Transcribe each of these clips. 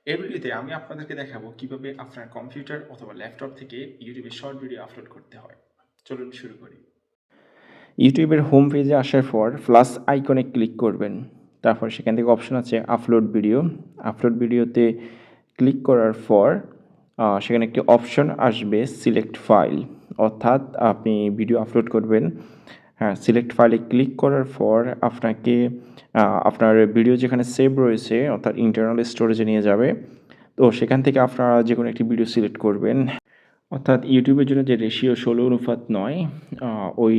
এই ভিডিওতে আমি আপনাদেরকে দেখাবো কিভাবে আপনার কম্পিউটার অথবা ল্যাপটপ থেকে ইউটিউবে শর্ট ভিডিও আপলোড করতে হয়। চলুন শুরু করি। ইউটিউবের হোম পেজে আসার পর প্লাস আইকনে ক্লিক করবেন। তারপর সেখান থেকে অপশন আছে আপলোড ভিডিও। আপলোড ভিডিওতে ক্লিক করার পর সেখানে একটি অপশন আসবে সিলেক্ট ফাইল, অর্থাৎ আপনি ভিডিও আপলোড করবেন। হ্যাঁ, সিলেক্ট ফাইলে ক্লিক করার পর আপনাকে আপনার ভিডিও যেখানে সেভ রয়েছে অর্থাৎ ইন্টারনাল স্টোরেজে নিয়ে যাবে। তো সেখান থেকে আপনারা যে কোনো একটি ভিডিও সিলেক্ট করবেন, অর্থাৎ ইউটিউবের জন্য যে রেশিও 16:9 ওই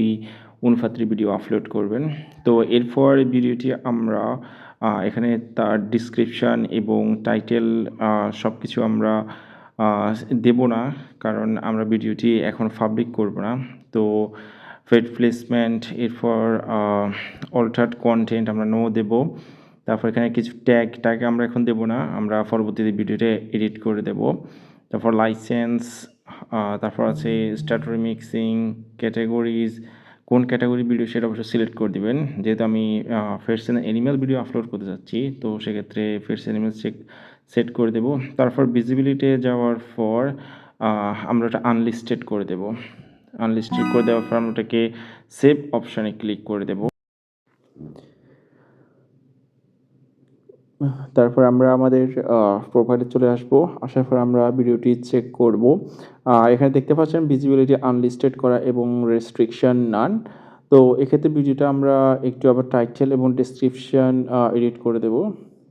অনুপাতের ভিডিও আপলোড করবেন। তো এরপর ভিডিওটি আমরা এখানে তার ডিসক্রিপশান এবং টাইটেল সব কিছু আমরা দেব না, কারণ আমরা ভিডিওটি এখন পাবলিক করব না। তো পেড প্লেসমেন্ট, এরপর অল্টার্ড কন্টেন্ট আমরা নো দেব। তারপর এখানে কিছু ট্যাগ আমরা এখন দেব না, আমরা পরবর্তীতে ভিডিওতে এডিট করে দেব। তারপর লাইসেন্স, তারপর আছে স্টার্ট রিমিক্সিং, ক্যাটাগরিজ, কোন ক্যাটাগরি ভিডিও সেটা অবশ্যই সিলেক্ট করে দিবেন। যেহেতু আমি pets and animal video upload করতে যাচ্ছি, তো সেক্ষেত্রে পেটস অ্যানিম্যাল সেট করে দেব। তারপর ভিজিবিলিটি যাওয়ার পর আমরা ওটা আনলিস্টেড করে দেব। আনলিস্টেড করে দেওয়ার পর আমরা ওটাকে সেভ অপশানে ক্লিক করে দেব। তারপর আমরা আমাদের প্রোফাইলে চলে আসবো। আসার পর আমরা ভিডিওটি চেক করব। এখানে দেখতে পাচ্ছেন ভিজিবিলিটি আনলিস্টেড করা এবং রেস্ট্রিকশন নান। তো এক্ষেত্রে ভিডিওটা আমরা একটু আবার টাইটেল এবং ডেসক্রিপশন এডিট করে দেব।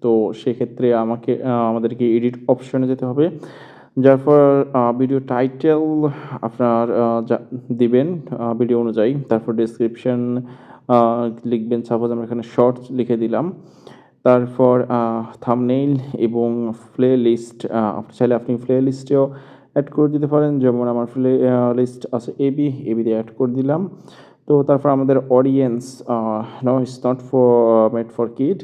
তো সেক্ষেত্রে আমাদেরকে এডিট অপশনে যেতে হবে। যার পর ভিডিও টাইটেল আপনার দিবেন ভিডিও অনুযায়ী। তারপর ডেসক্রিপশন লিখবেন, সাপোজ আমরা এখানে শর্টস লিখে দিলাম। তারপর থাম্বনেইল এবং প্লে লিস্ট, আপনি চাইলে প্লে লিস্টেও অ্যাড করে দিতে পারেন। যেমন আমার প্লে লিস্ট আছে এবি দিয়ে অ্যাড করে দিলাম। তো তারপর আমাদের audience, no it's not made for kid.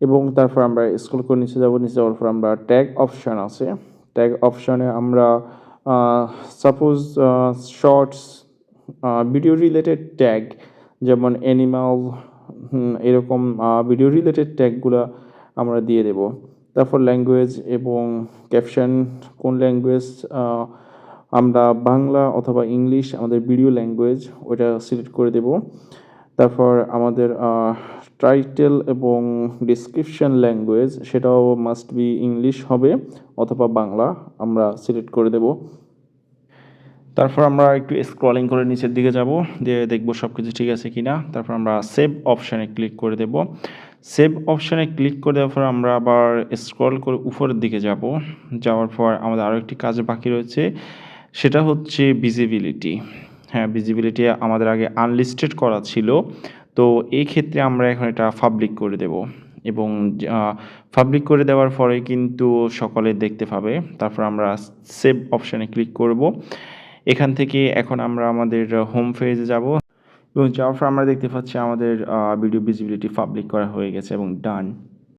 এবং তারপর আমরা স্ক্রল করে নিচে যাব। নিচে যাওয়ার পর আমরা ট্যাগ অপশান আছে, ট্যাগ অপশানে আমরা suppose shorts video related tag, যেমন অ্যানিমাল, এরকম ভিডিও রিলেটেড ট্যাগগুলো আমরা দিয়ে দেব। তারপর ল্যাঙ্গুয়েজ এবং ক্যাপশন, কোন ল্যাঙ্গুয়েজ, আমরা বাংলা অথবা ইংলিশ আমাদের ভিডিও ল্যাঙ্গুয়েজ ওইটা সিলেক্ট করে দেব। তারপর আমাদের টাইটেল এবং ডিসক্রিপশন ল্যাঙ্গুয়েজ সেটাও মাস্ট বি ইংলিশ হবে অথবা বাংলা, আমরা সিলেক্ট করে দেব। তারপর আমরা একটু স্ক্রলিং করে নিচের দিকে যাব, দিয়ে দেখব সব কিছু ঠিক আছে কি না। তারপর আমরা সেভ অপশানে ক্লিক করে দেব। সেভ অপশানে ক্লিক করে দেওয়ার পর আমরা আবার স্ক্রল করে উপরের দিকে যাব। যাওয়ার পর আমাদের আরও একটি কাজ বাকি রয়েছে, সেটা হচ্ছে ভিজিবিলিটি। হ্যাঁ, ভিজিবিলিটি আমাদের আগে আনলিস্টেড করা ছিল, তো এই ক্ষেত্রে আমরা এখন এটা পাবলিক করে দেব এবং পাবলিক করে দেওয়ার পরে কিন্তু সকলে দেখতে পাবে। তারপর আমরা সেভ অপশানে ক্লিক করব। এখান থেকে এখন আমরা আমাদের হোম পেজে যাব এবং যাওয়ার পর আমরা দেখতে পাচ্ছি আমাদের ভিডিও ভিজিবিলিটি পাবলিক করা হয়ে গেছে এবং ডান।